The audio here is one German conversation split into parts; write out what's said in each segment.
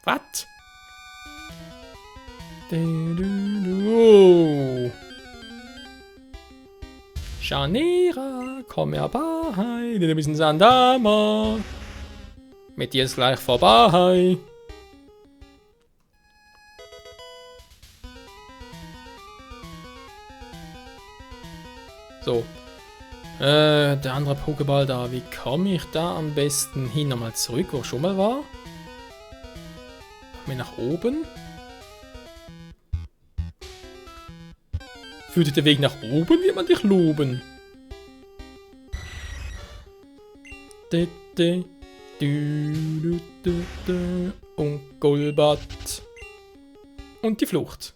Was? Oh. Scharniere, komm herbei, du bist ein Sandama. Mit dir ist gleich vorbei. So. Der andere Pokéball da. Wie komme ich da am besten hin? Nochmal zurück, wo ich schon mal war. Mir nach oben. Führt der Weg nach oben, wird man dich loben. Und Golbat. Und die Flucht.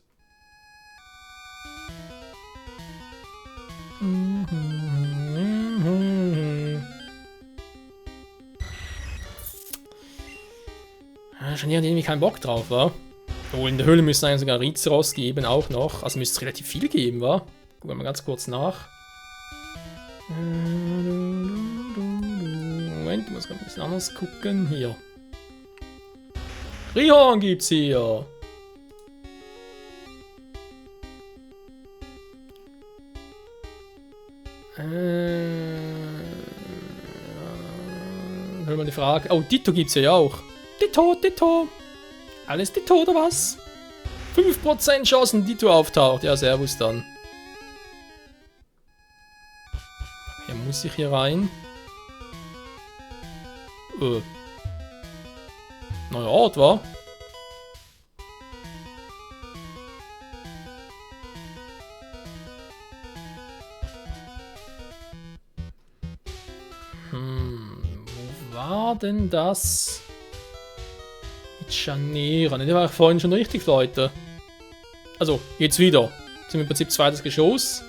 Schon irgendwie keinen Bock drauf, wa? Oh, in der Höhle müssen eigentlich sogar Rizeros geben, auch noch. Also müsste es relativ viel geben, wa? Gucken wir mal ganz kurz nach. Moment, ich muss gerade ein bisschen anders gucken. Hier. Rihorn gibt's hier. Hören wir mal die Frage. Oh, Ditto gibt's ja auch. Ditto, Ditto. Alles Ditto oder was? 5% Chancen, Ditto auftaucht. Ja, servus dann. Hier muss ich hier rein. Neuer Ort, wa? Wo war denn das? Mit Scharnieren. Der war vorhin schon richtig, Leute. Also, jetzt wieder. Jetzt sind wir im Prinzip zweites Geschoss.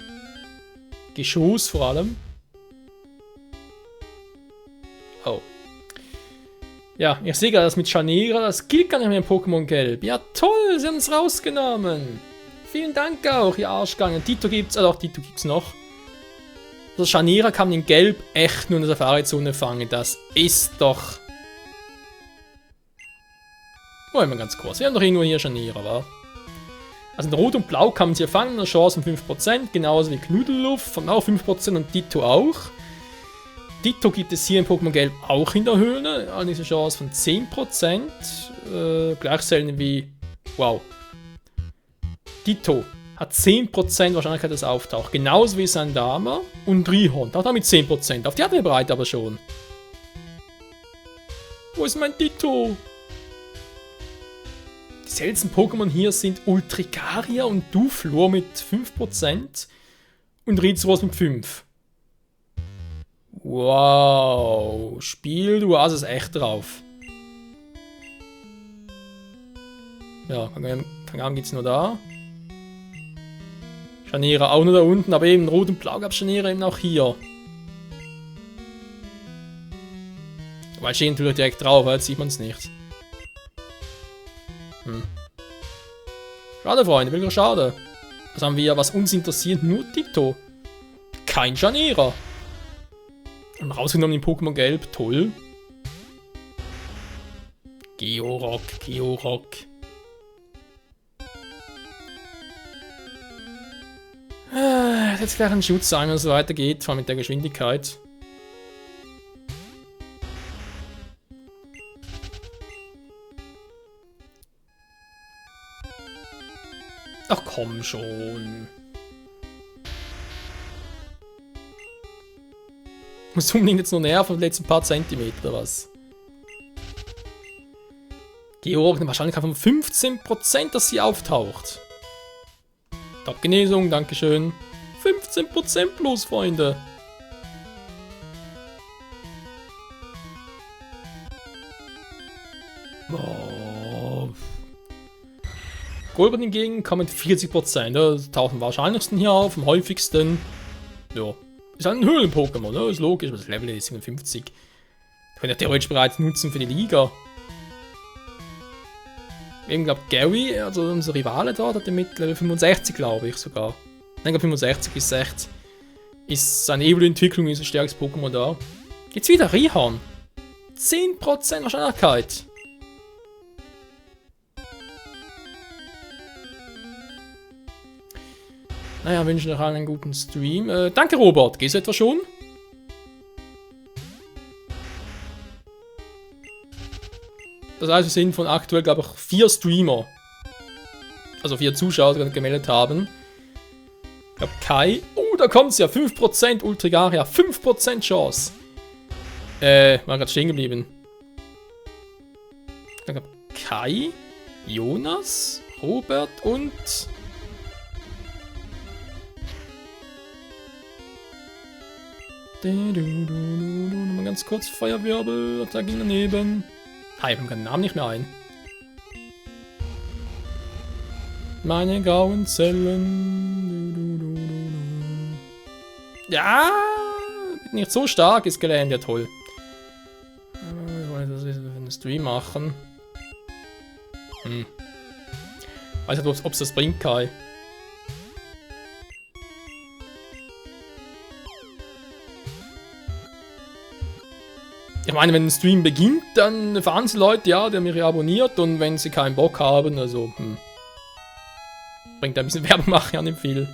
Geschoss vor allem. Oh. Ja, ich sehe gerade das mit Scharnieren. Das gilt gar nicht mehr im Pokémon Gelb. Ja, toll, sie haben es rausgenommen. Vielen Dank auch, ihr Arschgangen. Ditto gibt's, also auch Ditto gibt's noch. Das Scharnierer kann man in Gelb echt nur in der Safari-Zone fangen. Das ist doch... Wollen wir ganz kurz. Wir haben doch irgendwo hier Scharnierer, wa? Also in Rot und Blau kann man sie fangen, eine Chance von 5%, genauso wie Knuddelluft, von auch 5% und Ditto auch. Ditto gibt es hier in Pokémon Gelb auch in der Höhle, eine Chance von 10%, gleich selten wie, wow. Ditto hat 10% Wahrscheinlichkeit, dass es auftaucht, genauso wie Sandama und Rihorn, auch damit 10%, auf die hatten wir bereit aber schon. Wo ist mein Ditto? Die seltensten Pokémon hier sind Ultricaria und Duflor mit 5% und Rizeros mit 5%. Wow, Spiel, du hast es echt drauf. Ja, Kangan geht's nur da. Scharniere auch nur da unten, aber eben Rot und Blau gab es Scharniere eben auch hier. Weil stehen natürlich direkt drauf, jetzt sieht man es nicht. Schade, Freunde, wirklich schade. Was haben wir, was uns interessiert? Nur Ditto. Kein Scharnierer. Und rausgenommen in Pokémon Gelb, toll. Georock, Georock. Jetzt gleich ein Schutz sein, wenn es so weitergeht, vor allem mit der Geschwindigkeit. Ach komm schon. Muss unbedingt jetzt nur näher von den letzten paar Zentimeter oder was? Georg eine Wahrscheinlichkeit von 15%, dass sie auftaucht. Top-Genesung, dankeschön. 15% plus, Freunde. Oh. Golbat hingegen kann mit 40%. Das taucht am wahrscheinlichsten hier auf, am häufigsten. Ja. Ist halt ein Höhlen-Pokémon, ne? Ist logisch, aber das Level ist 57. Das könnt ihr theoretisch bereits nutzen für die Liga. Ich glaube, Gary, also unser Rivale dort, hat er mit Level 65, glaube ich sogar. Nein, 65 bis 60. Ist seine Evo-Entwicklung, ist ein stärkstes Pokémon da. Jetzt wieder Rihorn. 10% Wahrscheinlichkeit. Naja, wünsche euch allen einen guten Stream. Danke, Robert. Gehst du etwa schon? Das heißt, wir sind von aktuell, glaube ich, 4 Streamer. Also 4 Zuschauer, die gemeldet haben. Ich glaube, Kai. Oh, da kommt's ja. 5% Ultrigaria. 5% Chance. War gerade stehen geblieben. Ich glaube, Kai, Jonas, Robert und... Mal ganz kurz Feuerwirbel. Da ging daneben. Ich habe keinen Namen nicht mehr ein. Meine grauen Zellen. Ja, nicht so stark ist gelernt, ja toll. Ich wollte das für einen Stream machen. Weiß nicht, ob es das bringt, Kai. Ich meine, wenn ein Stream beginnt, dann erfahren sie Leute, ja, die haben mich abonniert, und wenn sie keinen Bock haben, also, bringt ein bisschen Werbung machen, ja nicht viel.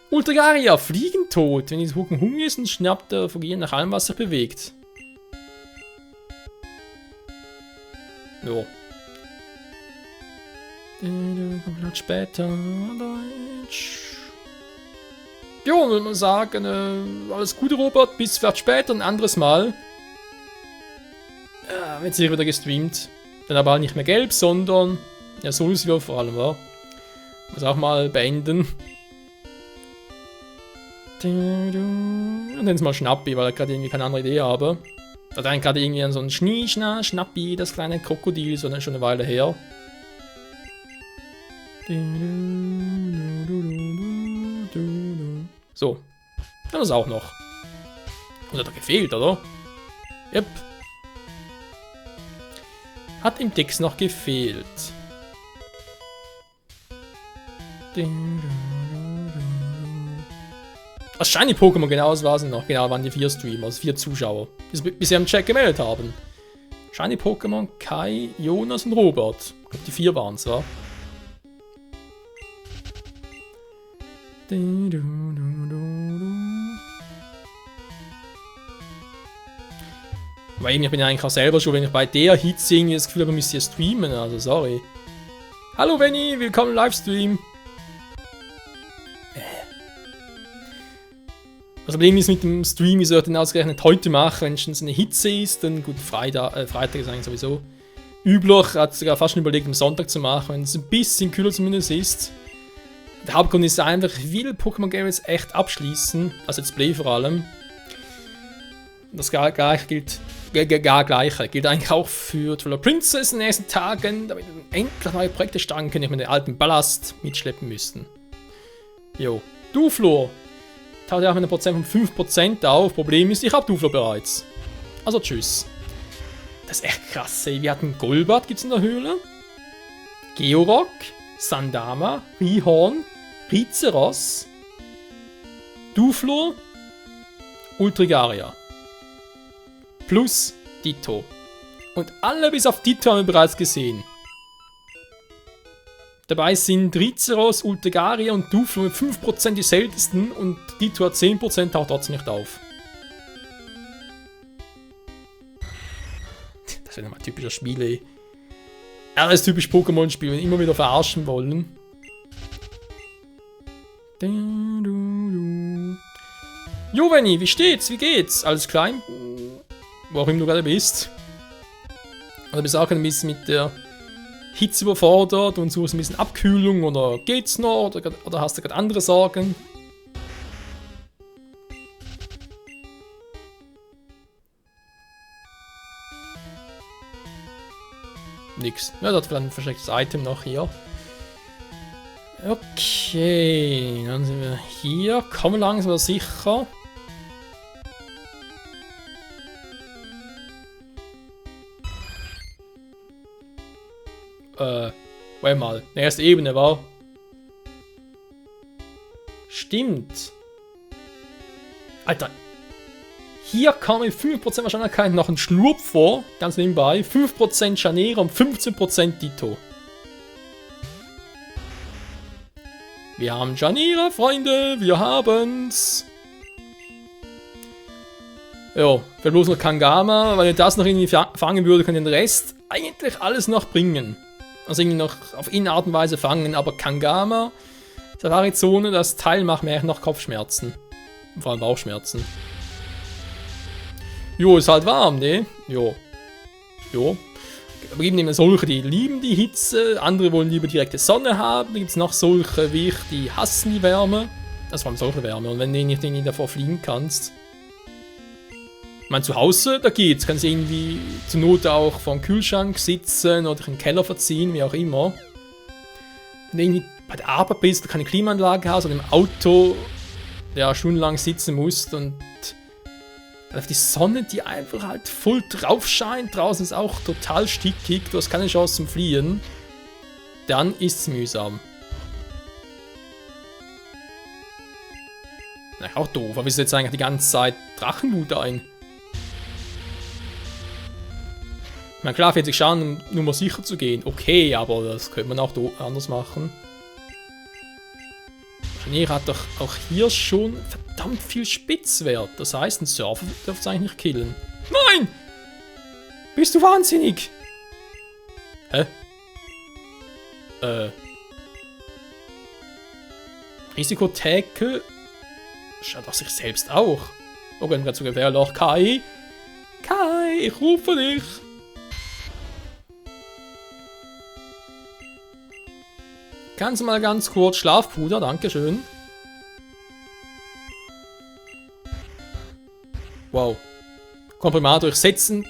Ultrigaria, Fliegentod. Wenn dieses Hucken hungrig ist, dann schnappt er Vergehen nach allem, was sich bewegt. Jo. Komplett später. Deutsch. Jo, würde man sagen, alles Gute, Robert, bis vielleicht später, ein anderes Mal. Ja, wird sicher wieder gestreamt. Dann aber halt nicht mehr gelb, sondern ja, Soulsio vor allem, war. Muss auch mal beenden. Und dann ist mal Schnappi, weil ich gerade irgendwie keine andere Idee habe. Da dann gerade irgendwie an so ein Schnappi, das kleine Krokodil, so schon eine Weile her. So. Dann ist auch noch. Und hat er gefehlt, oder? Yep. Hat im Text noch gefehlt. Das Shiny Pokémon, genau, das war es noch. Genau, waren die 4 Streamer, also 4 Zuschauer. Bis sie am Chat gemeldet haben. Shiny Pokémon, Kai, Jonas und Robert. Ich glaube, die 4 waren es, wa? Weil ich bin ja eigentlich auch selber schon, wenn ich bei der Hitze irgendwie das Gefühl habe, müsst ihr streamen, also sorry. Hallo Benny, willkommen im Livestream. Das Problem ist mit dem Stream, ich sollte den ausgerechnet heute machen, wenn es schon so eine Hitze ist, dann gut, Freitag ist eigentlich sowieso üblich, hat sogar fast schon überlegt, am Sonntag zu machen, wenn es ein bisschen kühler zumindest ist. Der Hauptgrund ist einfach, ich will Pokémon Game jetzt echt abschließen, also Let's Play vor allem. Das gleiche gilt eigentlich auch für Twilight Princess in den nächsten Tagen, damit wir endlich neue Projekte starten können, die den alten Ballast mitschleppen müssten. Jo, Duflo. Taucht ja auch mit einem Prozent von 5% auf. Problem ist, ich habe Duflo bereits. Also tschüss. Das ist echt krass, ey. Wir hatten Golbat, gibt's in der Höhle. Georock, Sandama, Rhyhorn, Rizeros, Duflo, Ultrigaria. Plus Ditto. Und alle bis auf Ditto haben wir bereits gesehen. Dabei sind Rizeros, Ultrigaria und Duflo mit 5% die seltensten und Ditto hat 10%, taucht trotzdem nicht auf. Das ist ja nochmal typischer Spiel, ey. Ja, das ist typisch Pokémon-Spiel, wenn wir immer wieder verarschen wollen. Joveni, wie steht's? Wie geht's? Alles klein? Wo auch immer du gerade bist. Oder bist du auch ein bisschen mit der Hitze überfordert und suchst ein bisschen Abkühlung oder geht's noch? Oder hast du gerade andere Sorgen? Nix. Ja, da hat vielleicht ein verstecktes Item noch hier. Okay, dann sind wir hier. Kommen langsam aber sicher. Warte mal. Die erste Ebene war. Stimmt. Alter. Hier kam mit 5% Wahrscheinlichkeit noch ein Schlurp vor. Ganz nebenbei. 5% Chanera und 15% Ditto. Wir haben Janira, Freunde. Wir haben's. Ja, für bloß noch Kangama. Weil ihr das noch irgendwie fangen würde, könnt ihr den Rest eigentlich alles noch bringen. Also irgendwie noch auf eine Art und Weise fangen. Aber Kangama, Safari-Zone, das Teil macht mir echt noch Kopfschmerzen. Und vor allem Bauchschmerzen. Jo, ist halt warm, ne? Jo. Jo. Aber gibt eben solche, die lieben die Hitze, andere wollen lieber direkte Sonne haben. Da gibt es noch solche wie ich, die hassen die Wärme. Das war solche Wärme. Und wenn du nicht davor fliegen kannst. Ich meine, zu Hause, da geht's. Kannst du irgendwie zur Not auch vor dem Kühlschrank sitzen oder in den Keller verziehen, wie auch immer. Wenn du irgendwie bei der Arbeit bist, du keine Klimaanlage hast oder im Auto ja, stundenlang sitzen musst und auf die Sonne, die einfach halt voll drauf scheint, draußen ist auch total stickig, du hast keine Chance zum Fliehen, dann ist es mühsam. Na, auch doof, aber ist jetzt eigentlich die ganze Zeit Drachenmut ein? Ich meine, klar, 40 Schaden, um nur mal sicher zu gehen, okay, aber das könnte man auch anders machen. Janira hat doch auch hier schon verdammt viel Spitzwert. Das heißt, ein Surfer dürfte es eigentlich nicht killen. Nein! Bist du wahnsinnig? Hä? Risikotheke schaut auf sich selbst auch. Oh, gehen wir zu gefährlich. Kai! Kai, ich rufe dich! Kannst du mal ganz kurz Schlafpuder, dankeschön. Wow. Komprimator, ich setze einen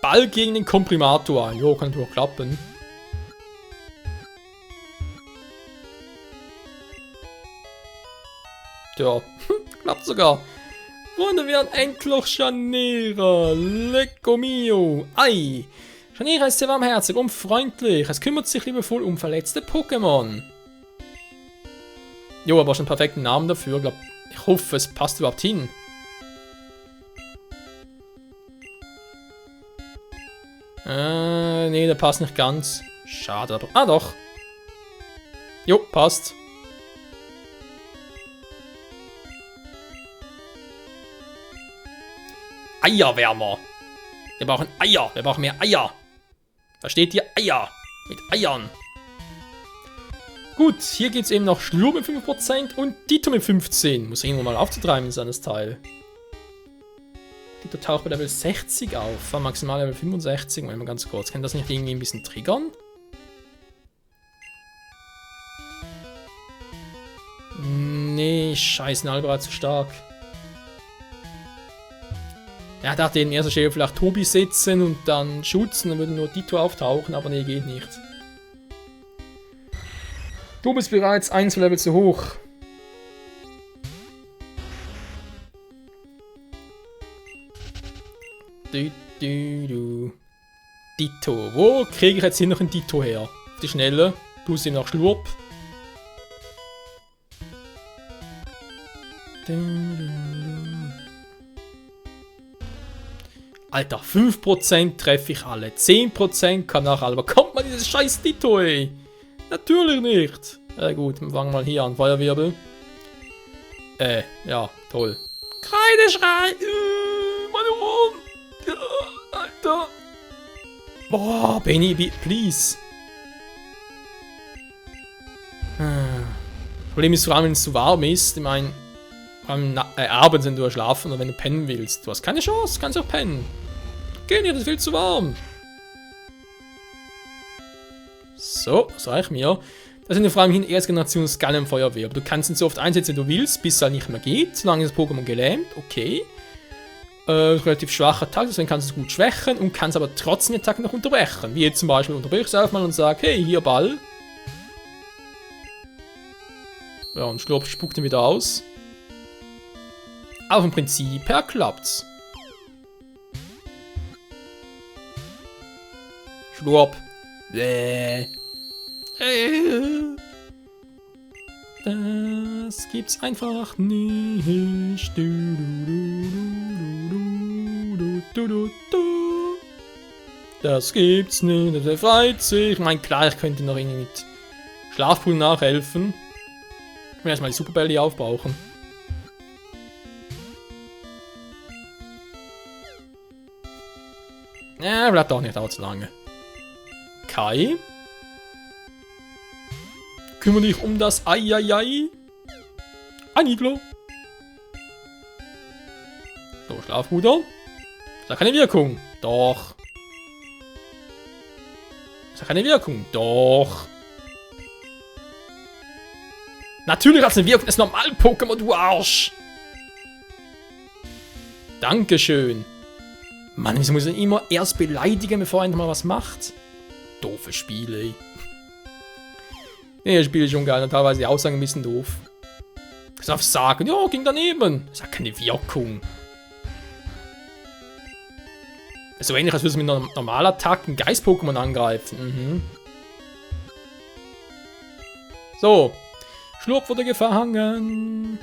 Ball gegen den Komprimator ein. Jo, kann natürlich auch klappen. Tja, klappt sogar. Freunde, wir haben endlich Janira. Lecco mio. Ei. Janira ist sehr warmherzig und freundlich. Es kümmert sich liebevoll um verletzte Pokémon. Jo, aber schon einen perfekten Namen dafür. Ich hoffe, es passt überhaupt hin. Nee, der passt nicht ganz. Schade, aber... Ah, doch. Jo, passt. Eierwärmer. Wir brauchen Eier. Wir brauchen mehr Eier. Versteht ihr? Eier. Mit Eiern. Gut, hier geht es eben noch Schlur mit 5% und Ditto mit 15%. Muss irgendwo mal aufzutreiben, ist das Teil. Ditto taucht bei Level 60 auf. War maximal Level 65. Mal ganz kurz. Kann das nicht irgendwie ein bisschen triggern? Nee, scheiße, Nalbera zu stark. Ja, dachte in erster Stelle vielleicht Tobi setzen und dann schützen, dann würde nur Ditto auftauchen, aber nee, geht nicht. Du bist bereits 1 Level zu hoch. Ditto. Wo kriege ich jetzt hier noch ein Ditto her? Auf die Schnelle. Plus ihm noch Schlurp. Alter, 5% treffe ich alle. 10% kann nachher. Aber kommt mal dieses scheiß Ditto, ey. Natürlich nicht. Gut, wir fangen mal hier an. Feuerwirbel. Ja, toll. Kreideschrei. Meine Ohren. Alter. Boah, Benny, please. Problem ist vor allem, wenn es zu warm ist. Ich meine, abends, wenn du schlafen oder wenn du pennen willst. Du hast keine Chance, kannst auch pennen. Geh nicht, das ist viel zu warm. So, das reicht mir. Das sind vor allem hin erste Generation Skallenfeuerwehr. Aber du kannst ihn so oft einsetzen, wie du willst, bis es halt nicht mehr geht. Solange das Pokémon gelähmt, okay. Relativ schwacher Attack, deswegen kannst du es gut schwächen und kannst aber trotzdem die Attacke noch unterbrechen. Wie jetzt zum Beispiel unterbrichst du einfach mal und sagst, hey, hier Ball. Ja, und Schlurp spuckt ihn wieder aus. Aber im Prinzip her klappt's. Schlurp. Das gibt's einfach nicht. Das gibt's nicht. Der freut sich. Ich meine, klar, ich könnte noch irgendwie mit Schlafpool nachhelfen. Wir erstmal die Superbälle aufbrauchen. Ja, bleibt auch nicht allzu lange. Kai? Kümmere dich um das Eieiei. Aniglo. So, Schlafbruder. Das hat keine Wirkung. Doch. Das hat keine Wirkung. Doch. Natürlich hat es eine Wirkung. Das ist normal Pokémon, du Arsch. Dankeschön. Mann, wieso muss ich immer erst beleidigen, bevor er mal was macht? Doofe Spiele, ey. Nee, das Spiel ist schon geil. Und teilweise die Aussagen ein bisschen doof. Ich darf sagen, ja, ging daneben. Das hat keine Wirkung. So ähnlich, als würde es mit einer Normalattacken Geist-Pokémon angreifen. Mhm. So. Schlurp wurde gefangen.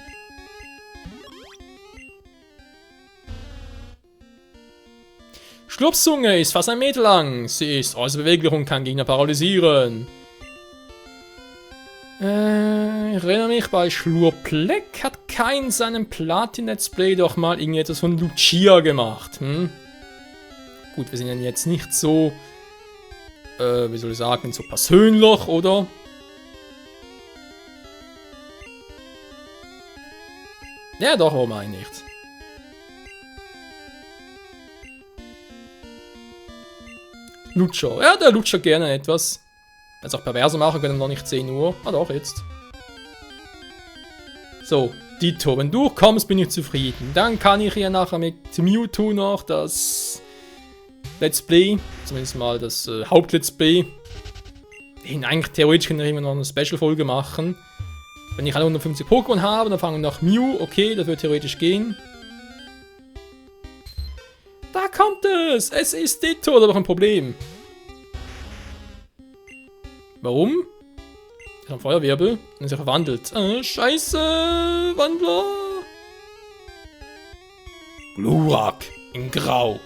Schlurpszunge ist fast 1 Meter lang. Sie ist äußerst beweglich und kann Gegner paralysieren. Ich erinnere mich, bei Schlurpleck hat kein seinem Platin-Let's Play doch mal irgendetwas von Lucia gemacht. Hm? Gut, wir sind ja jetzt nicht so, wie soll ich sagen, so persönlich, oder? Ja, doch, warum eigentlich nicht? Lutscher. Ja, der Lutscher gerne etwas. Wenn es auch perverser machen können, noch nicht 10 Uhr. Ah doch, jetzt. So, Ditto, wenn du kommst, bin ich zufrieden. Dann kann ich hier nachher mit Mewtwo noch das Let's Play, zumindest mal das Haupt-Let's Play. Eigentlich theoretisch können wir immer noch eine Special-Folge machen. Wenn ich alle 150 Pokémon habe, dann fangen wir nach Mew. Okay, das wird theoretisch gehen. Da kommt es! Es ist Ditto, oder doch ein Problem? Warum? Das ist ein Feuerwirbel. Dann ist er verwandelt. Scheiße! Wandler! Glurak in Grau.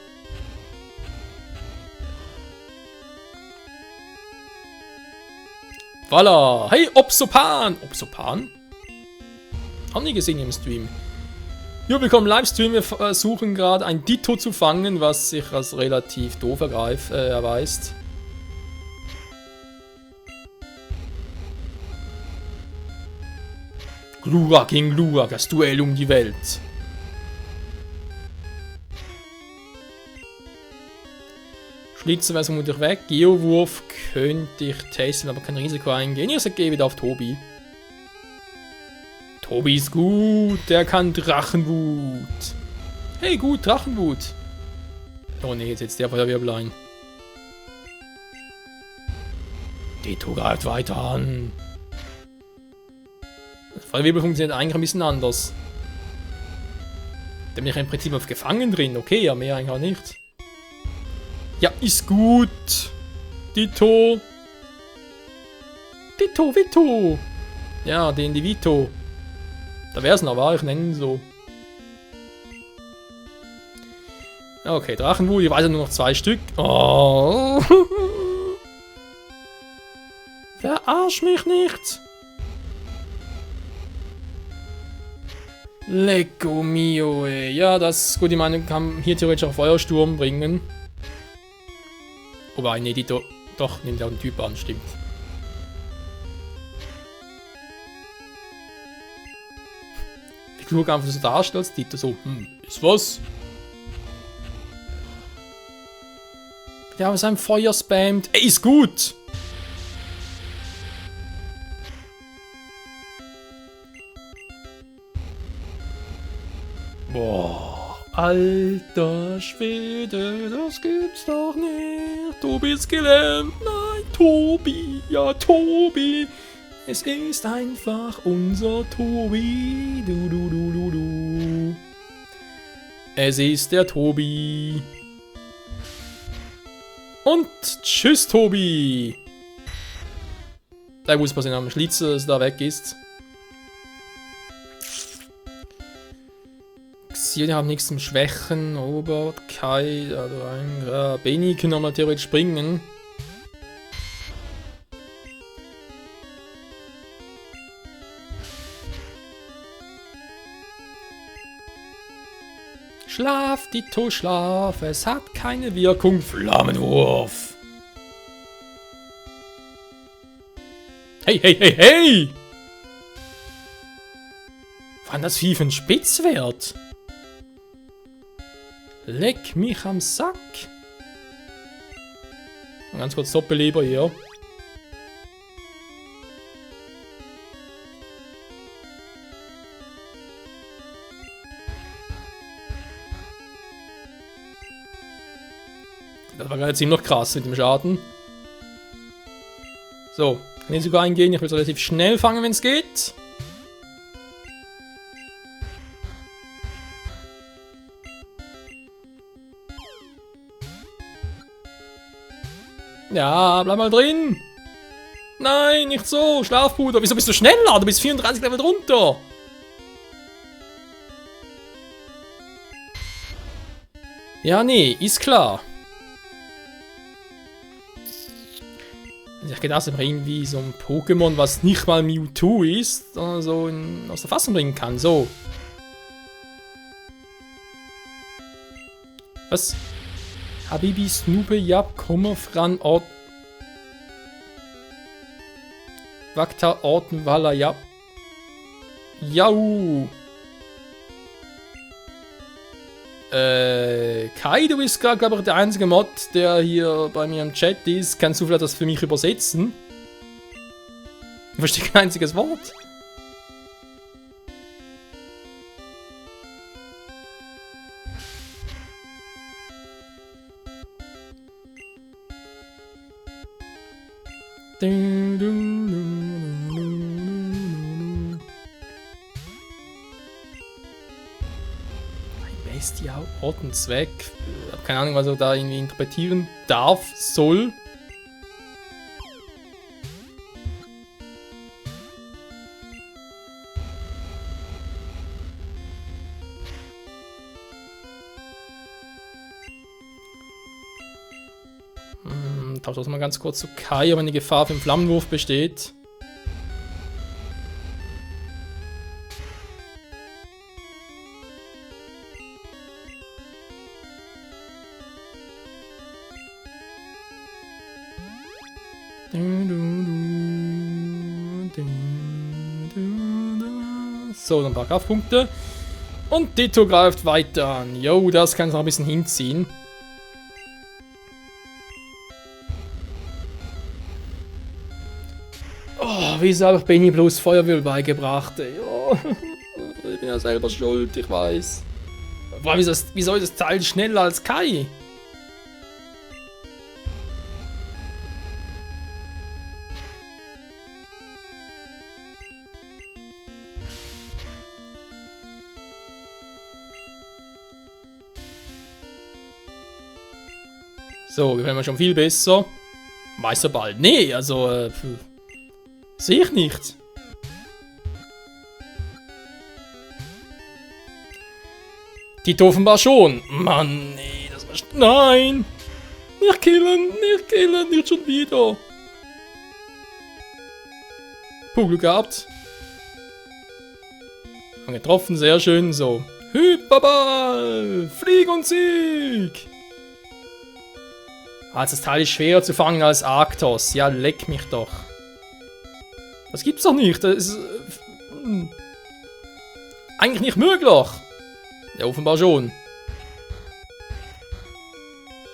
Voila! Hey, Obsopan! Obsopan? Auch nie gesehen im Stream. Ja, willkommen im Livestream. Wir versuchen gerade ein Ditto zu fangen, was sich als relativ doof erweist. Glurak gegen Glurak, das Duell um die Welt. Schlitzer wäre vermutlich weg. Geowurf könnte ich testen, aber kein Risiko eingehen. Ich gehe wieder auf Tobi. Tobi ist gut, der kann Drachenwut. Hey, gut, Drachenwut. Oh ne, jetzt setzt der Feuerwirbel ein. Ditto greift weiter an. Das Feuerwirbel funktioniert eigentlich ein bisschen anders. Da bin ich im Prinzip auf Gefangen drin. Okay, ja, mehr eigentlich auch nicht. Ja, ist gut. Ditto. Ditto, Vito. Ja, den die Vito. Da wär's noch wahr, ich nenne ihn so. Okay, Drachenwut, ich weiß ja nur noch 2 Stück. Oh. Verarsch mich nicht. Lecco mio, ey. Ja, das ist gut, ich meine, kann hier theoretisch auch Feuersturm bringen. Wobei, nee, die doch, nimmt ja den Typ an, stimmt. Wie klug einfach so darstellt, als Dieter so, ist was? Der aus seinem Feuer spammt. Ey, ist gut! Boah, alter Schwede, das gibt's doch nicht. Tobi ist gelähmt. Nein, Tobi, ja, Tobi. Es ist einfach unser Tobi. Du, du, du, du, du. Es ist der Tobi. Und tschüss, Tobi. Da muss passieren am Schlitzer, dass er da weg ist. Die haben nichts zum Schwächen. Robert, Kai, also Benny können nochmal theoretisch springen. Ditto, schlaf, es hat keine Wirkung. Flammenwurf. Hey, hey, hey, hey! Wann das Vieh für ein Spitzwert? Leck mich am Sack. Ganz kurz Doppelleber hier. Das war gerade ziemlich krass mit dem Schaden. So, kann ich sogar eingehen. Ich will es relativ schnell fangen, wenn es geht. Ja, bleib mal drin. Nein, nicht so. Schlafbruder. Wieso bist du schneller? Du bist 34 Level drunter. Ja, nee, ist klar. Ich gedacht, dass man irgendwie so ein Pokémon, was nicht mal Mewtwo ist, sondern so aus der Fassung bringen kann. So. Was? Habibi, Snoopy, Jab, Kummer, Fran, Ort. Wakta, Orten, Walla, Jab. Jau. Kai, du bist gerade, glaube ich, der einzige Mod, der hier bei mir im Chat ist. Kannst du vielleicht das für mich übersetzen? Ich verstehe kein einziges Wort. Bestia, Ort und Zweck. Ich habe keine Ahnung, was er da irgendwie interpretieren darf, soll. Tausche das mal ganz kurz zu Kai, ob eine Gefahr für den Flammenwurf besteht. So, dann ein paar Kraftpunkte. Und Ditto greift weiter an. Jo, das kann es noch ein bisschen hinziehen. Oh, wieso habe ich Benny bloß Feuerwirbel beigebracht? Oh, ich bin ja selber schuld, ich weiß. Boah, wieso ist das Teil schneller als Kai? So, wir werden schon viel besser. Weiß er bald. Nee, also, sehe ich nicht. Die offenbar schon. Mann, nee, das war... Nein! Nicht killen, nicht schon wieder. Glück gehabt. Und getroffen, sehr schön, so. Hyperball! Flieg und Sieg! Ah, das Teil ist schwerer zu fangen als Arctos. Ja, leck mich doch. Das gibt's doch nicht. Das ist... eigentlich nicht möglich. Ja, offenbar schon.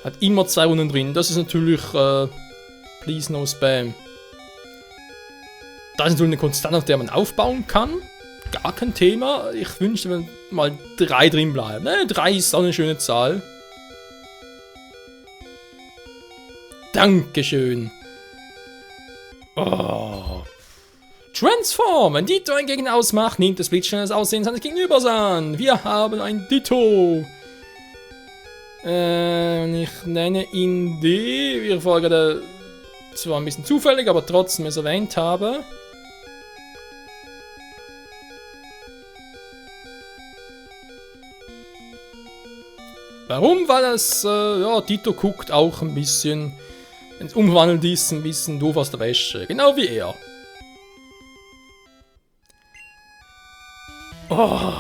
Hat immer 2 Runden drin. Das ist natürlich... please no spam. Da ist natürlich eine Konstante, auf der man aufbauen kann. Gar kein Thema. Ich wünschte, wenn mal 3 drin bleiben. Ne, 3 ist auch eine schöne Zahl. Dankeschön. Oh. Transform. Wenn Ditto ein Gegner ausmacht, nimmt das Blitzschnell das Aussehen seines Gegenübers an. Wir haben ein Ditto. Ich nenne ihn D, wie ich vorher gerade zwar ein bisschen zufällig, aber trotzdem es erwähnt habe. Warum? Weil es, ja, Ditto guckt auch ein bisschen, wenn es umgewandelt ist, ein bisschen doof aus der Wäsche. Genau wie er. Oh.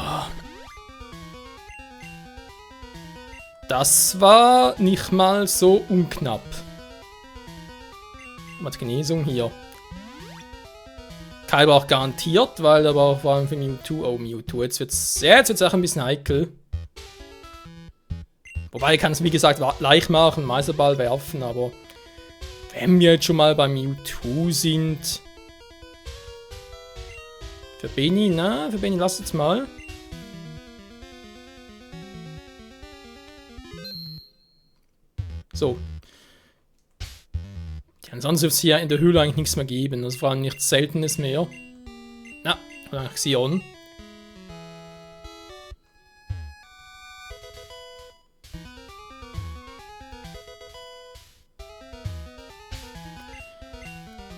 Das war nicht mal so unknapp. Was Genesung hier. Keil war auch garantiert, weil aber auch vor allem für Mewtwo. Oh, Mewtwo. Jetzt wird's auch ein bisschen heikel. Wobei, ich kann es wie gesagt leicht machen, Meisterball werfen, aber wenn wir jetzt schon mal bei Mewtwo sind. Für Benny, lass jetzt mal. So. Ja, ansonsten wird es hier in der Höhle eigentlich nichts mehr geben. Also vor allem nichts Seltenes mehr. Ja, oder Xion.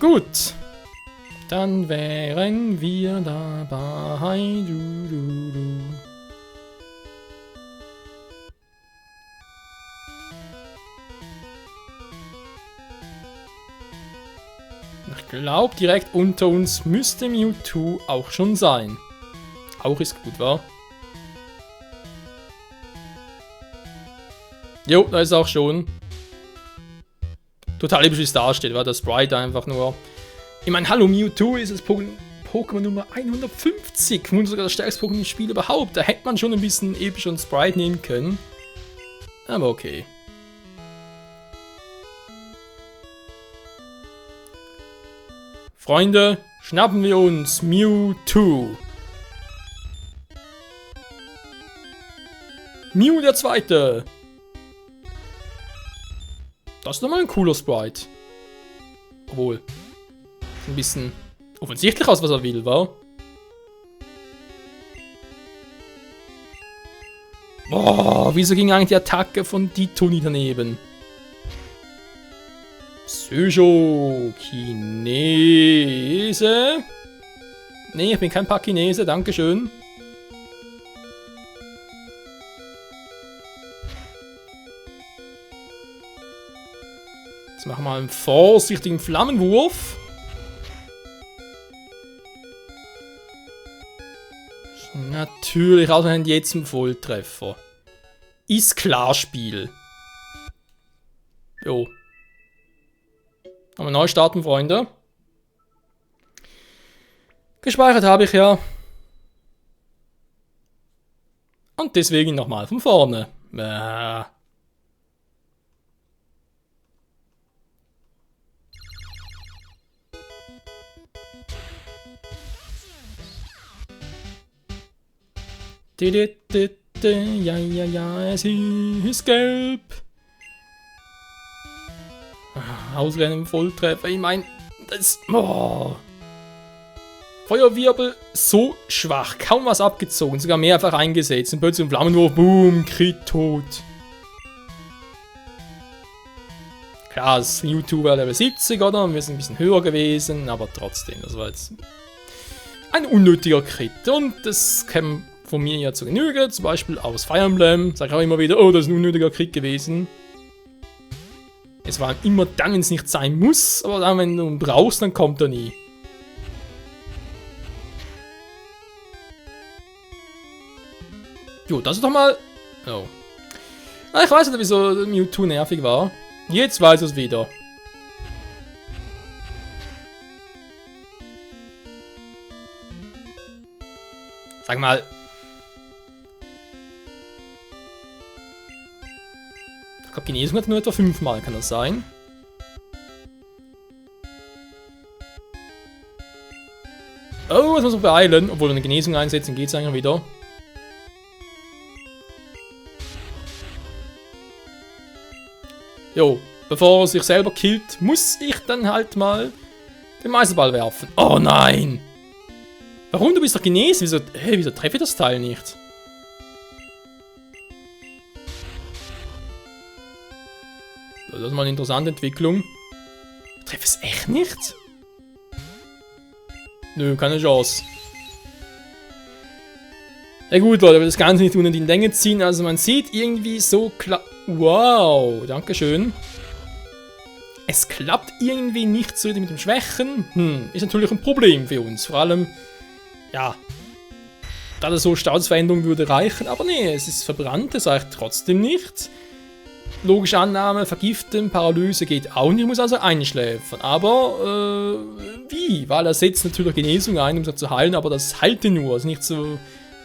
Gut. Dann wären wir dabei. Ich glaube, direkt unter uns müsste Mewtwo auch schon sein. Auch ist gut, wa? Jo, da ist auch schon. Total episch, wie es da steht, weil das Sprite einfach nur. Ich meine, hallo, Mewtwo ist das Pokémon Nummer 150. Und sogar das stärkste Pokémon im Spiel überhaupt. Da hätte man schon ein bisschen episch und Sprite nehmen können. Aber okay. Freunde, schnappen wir uns Mewtwo. Mew der Zweite. Das ist doch mal ein cooler Sprite. Obwohl. Ein bisschen offensichtlich aus, was er will, wa? Boah, wieso ging eigentlich die Attacke von Ditto nie daneben? Psycho-Kinese? Nee, ich bin kein Pakinese, dankeschön. Jetzt machen wir mal einen vorsichtigen Flammenwurf. Natürlich, ausgerechnet jetzt zum Volltreffer. Ist klar Spiel. Jo. Aber neu starten, Freunde. Gespeichert habe ich ja. Und deswegen nochmal von vorne. Ja, es ist gelb. Ausrennen, Volltreffer. Ich meine, das. Oh. Feuerwirbel so schwach. Kaum was abgezogen. Sogar mehrfach eingesetzt. Und plötzlich ein Flammenwurf. Boom. Crit tot. Klar, das Mewtwo war Level 70, oder? Wir sind ein bisschen höher gewesen. Aber trotzdem, das war jetzt ein unnötiger Crit. Und das kann von mir ja zu Genüge. Zum Beispiel aus Fire Emblem. Sag ich auch immer wieder, oh, das ist ein unnötiger Crit gewesen. Es war immer dann, wenn es nicht sein muss, aber dann, wenn du ihn brauchst, dann kommt er nie. Jo, das ist doch mal. Oh. Ich weiß nicht, wieso Mewtwo nervig war. Jetzt weiß ich es wieder. Sag mal. Ich glaube, Genesung hat nur etwa 5-mal, kann das sein? Oh, jetzt muss man beeilen. Obwohl, eine Genesung einsetzen geht es eigentlich wieder. Jo, bevor er sich selber killt, muss ich dann halt mal den Meisterball werfen. Oh nein! Warum? Du bist doch genesen. Wieso treffe ich das Teil nicht? Das ist mal eine interessante Entwicklung. Ich treffe es echt nicht? Nö, keine Chance. Ja gut, Leute, aber das Ganze nicht unter die Länge ziehen. Also man sieht irgendwie so klar. Wow, dankeschön. Es klappt irgendwie nicht so mit dem Schwächen. Ist natürlich ein Problem für uns. Vor allem, ja, dachte so, Statusveränderung würde reichen, aber nee, es ist verbrannt, es reicht trotzdem nicht. Logische Annahme, vergiften, Paralyse geht auch nicht, muss also einschläfern. Aber, wie? Weil er setzt natürlich Genesung ein, um sie zu heilen, aber das heilte nur. Also nicht so,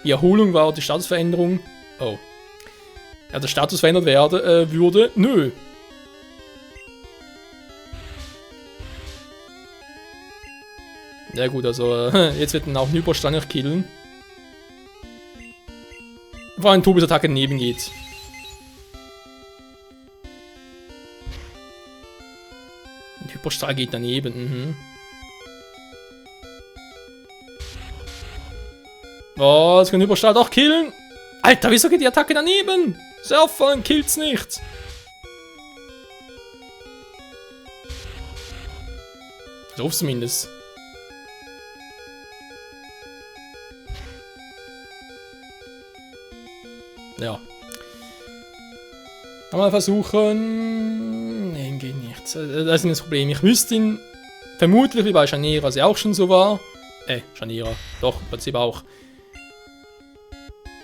wie Erholung war die Statusveränderung. Oh. Ja, der Status verändert würde. Nö. Ja gut, also, jetzt wird dann auch ein Hyperstein killen. Vor allem Tobis Attacke daneben geht. Hyperstrahl geht daneben, Oh, das kann Hyperstrahl doch killen. Alter, wieso geht die Attacke daneben? Surfern killt's nicht. So zumindest. Ja. Mal versuchen. Nein, geht nicht. Das ist nicht das Problem. Ich wüsste ihn vermutlich, wie bei Shanira sie auch schon so war. Shanira. Doch, im Prinzip auch.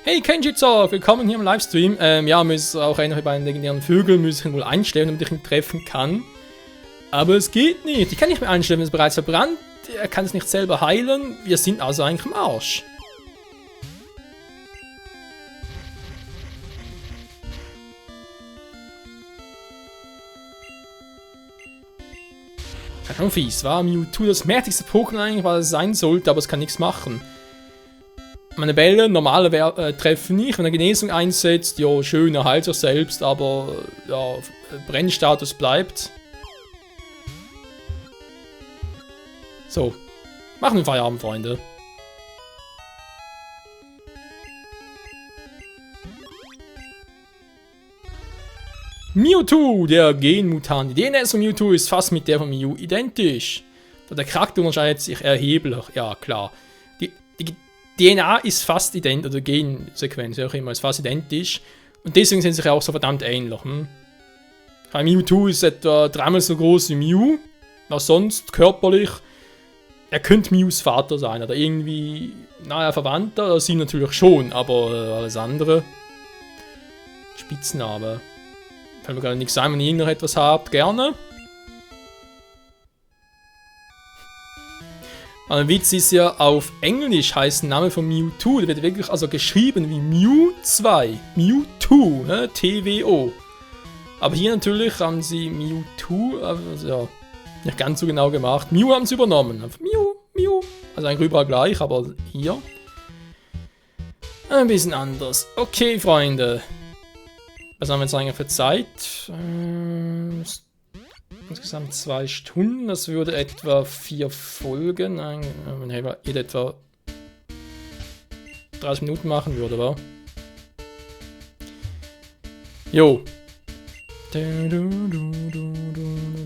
Hey Kenjitsu, willkommen hier im Livestream. Ja, müssen auch einer bei den legendären Vögeln müssen wohl einstellen, damit ich ihn treffen kann. Aber es geht nicht. Ich kann nicht mehr einstellen, wenn es bereits verbrannt. Er kann es nicht selber heilen. Wir sind also eigentlich im Arsch. Das ist schon fies, war Mewtwo das mächtigste Pokémon eigentlich, was es sein sollte, aber es kann nichts machen. Meine Bälle, normale treffen nicht, wenn er Genesung einsetzt, ja, schön, er heilt sich selbst, aber ja, Brennstatus bleibt. So, machen wir Feierabend, Freunde. Mewtwo, der Genmutant. Die DNS von Mewtwo ist fast mit der von Mew identisch. Der Charakter unterscheidet sich erheblich, ja klar. Die DNA ist fast identisch, oder Gensequenz, wie auch immer, ist fast identisch. Und deswegen sind sie sich auch so verdammt ähnlich. Mewtwo ist etwa 3-mal so groß wie Mew. Was sonst, körperlich. Er könnte Mews Vater sein, oder irgendwie, naja, Verwandter, das sie natürlich schon, aber alles andere. Spitzname. Fällt mir gerade nichts ein, wenn ihr noch etwas habt, gerne. Ein Witz ist ja, auf Englisch heißt der Name von Mewtwo, der wird wirklich also geschrieben wie Mew 2. Mewtwo, ne? T-W-O. Aber hier natürlich haben sie Mewtwo, also ja, nicht ganz so genau gemacht. Mew haben sie übernommen. Mew, Mew. Also eigentlich überall gleich, aber hier ein bisschen anders. Okay, Freunde. Was haben wir jetzt eigentlich für Zeit? Insgesamt 2 Stunden. Das würde etwa 4 Folgen. Wenn jeder etwa 30 Minuten machen würde, wa? Jo.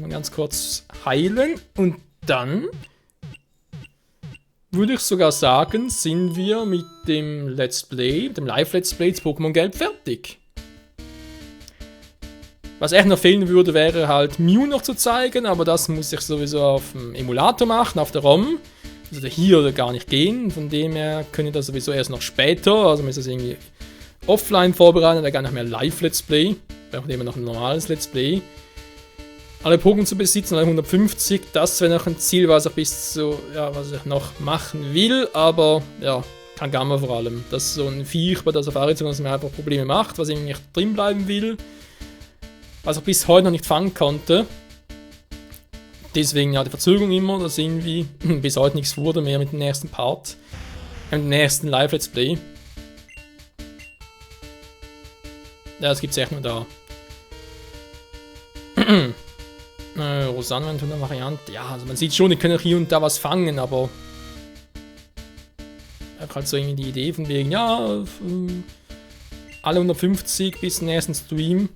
Ganz kurz heilen. Und dann würde ich sogar sagen, sind wir mit dem Let's Play, dem Live-Let's Play zu Pokémon Gelb fertig. Was echt noch fehlen würde, wäre halt Mew noch zu zeigen, aber das muss ich sowieso auf dem Emulator machen, auf der ROM. Also hier würde gar nicht gehen, von dem her können das sowieso erst noch später, also man muss das irgendwie offline vorbereiten, da gar nicht mehr Live-Let's Play, braucht immer noch ein normales Let's Play. Alle Pokémon zu besitzen, alle 150, das wäre noch ein Ziel, was ich bis zu, ja, was ich noch machen will, aber ja, Kangama vor allem. Das ist so ein Viech, bei das Safari, das mir einfach Probleme macht, was ich nicht drin bleiben will. Was ich bis heute noch nicht fangen konnte. Deswegen ja die Verzögerung immer, dass irgendwie bis heute nichts wurde mehr mit dem nächsten Part. Mit dem nächsten Live-Let's Play. Ja, das gibt's echt nur da. Rosanna in einer Variante. Ja, also man sieht schon, die können auch hier und da was fangen, aber ich habe halt so irgendwie die Idee von wegen, ja, alle 150 bis zum nächsten Stream.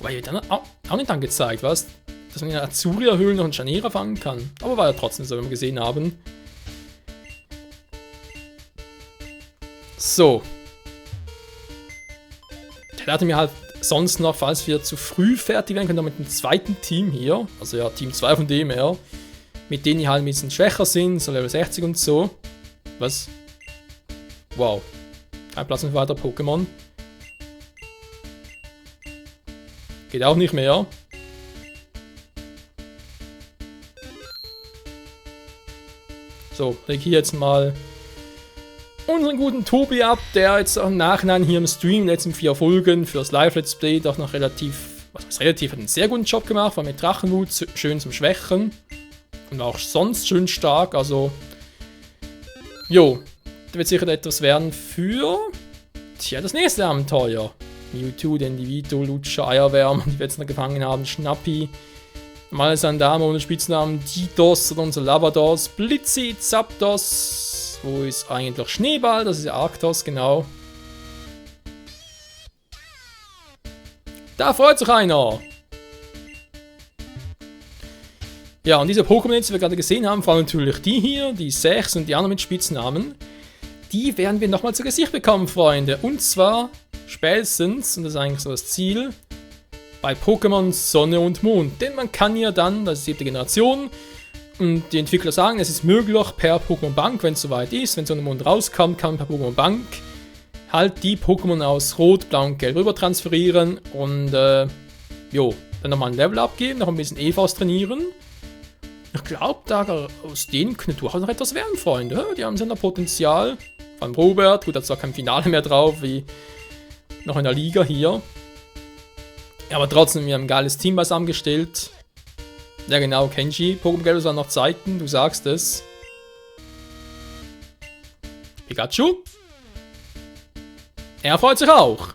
Wobei wird dann auch nicht angezeigt, was? Dass man in der Azuria-Höhle noch einen Shanira fangen kann. Aber war ja trotzdem so, wie wir gesehen haben. So. Ich dachte mir halt sonst noch, falls wir zu früh fertig werden, können wir mit dem zweiten Team hier, also ja, Team 2 von dem her, mit denen die halt ein bisschen schwächer sind, so Level 60 und so. Was? Wow. Kein Platz für weitere Pokémon. Geht auch nicht mehr. So, leg hier jetzt mal unseren guten Tobi ab, der jetzt im Nachhinein hier im Stream, in den letzten 4 Folgen fürs Live-Let's Play doch noch relativ, hat einen sehr guten Job gemacht, war mit Drachenwut schön zum Schwächen und auch sonst schön stark, also jo, das wird sicher etwas werden für, tja, das nächste Abenteuer. Mewtwo, Dendivito, Lutscher, Eierwärmer, die wir jetzt noch gefangen haben, Schnappi, normale Sandame ohne Spitznamen, Didos und unser Lavados, Blitzi, Zapdos, wo ist eigentlich Schneeball, das ist ja Arktos, genau. Da freut sich einer! Ja, und diese Pokémon, die wir gerade gesehen haben, vor allem natürlich die hier, die 6 und die anderen mit Spitznamen, die werden wir nochmal zu Gesicht bekommen, Freunde. Und zwar spätestens, und das ist eigentlich so das Ziel, bei Pokémon Sonne und Mond. Denn man kann ja dann, das ist die 7. Generation, und die Entwickler sagen, es ist möglich per Pokémon Bank, wenn es soweit ist, wenn Sonne und Mond rauskommt, kann man per Pokémon Bank halt die Pokémon aus Rot, Blau und Gelb rüber transferieren und jo, dann nochmal ein Level abgeben, noch ein bisschen EVs trainieren. Ich glaube, da aus denen könnte durchaus noch etwas werden, Freunde. Die haben so noch Potenzial. Vor allem Robert, gut, da ist zwar kein Finale mehr drauf, wie noch in der Liga hier. Aber trotzdem, wir haben ein geiles Team zusammengestellt. Ja genau, Kenji. Pokémon Gelb waren noch Zeiten, du sagst es. Pikachu. Er freut sich auch.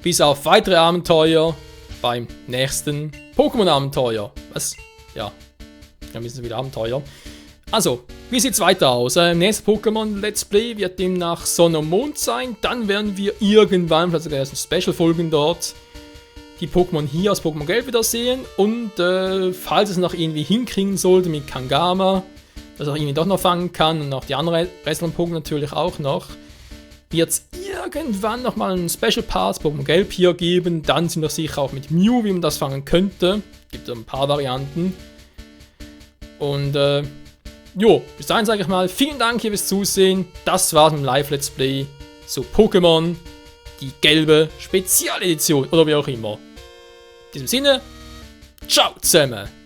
Bis auf weitere Abenteuer beim nächsten Pokémon-Abenteuer. Was? Ja. Dann müssen wir wieder Abenteuer. Also, wie sieht's weiter aus? Nächstes Pokémon Let's Play wird demnach Sonne und Mond sein. Dann werden wir irgendwann, vielleicht sogar erst Special-Folgen dort, die Pokémon hier aus Pokémon Gelb wiedersehen. Und falls es noch irgendwie hinkriegen sollte mit Kangama, dass er irgendwie doch noch fangen kann und auch die anderen restlichen Pokémon natürlich auch noch, wird es irgendwann nochmal einen Special Pass Pokémon Gelb hier geben. Dann sind wir sicher auch mit Mew, wie man das fangen könnte. Gibt ein paar Varianten. Und jo, bis dahin sage ich mal, vielen Dank hier fürs Zusehen. Das war's mit dem Live-Let's Play zu Pokémon, die gelbe Spezialedition oder wie auch immer. In diesem Sinne, ciao zusammen!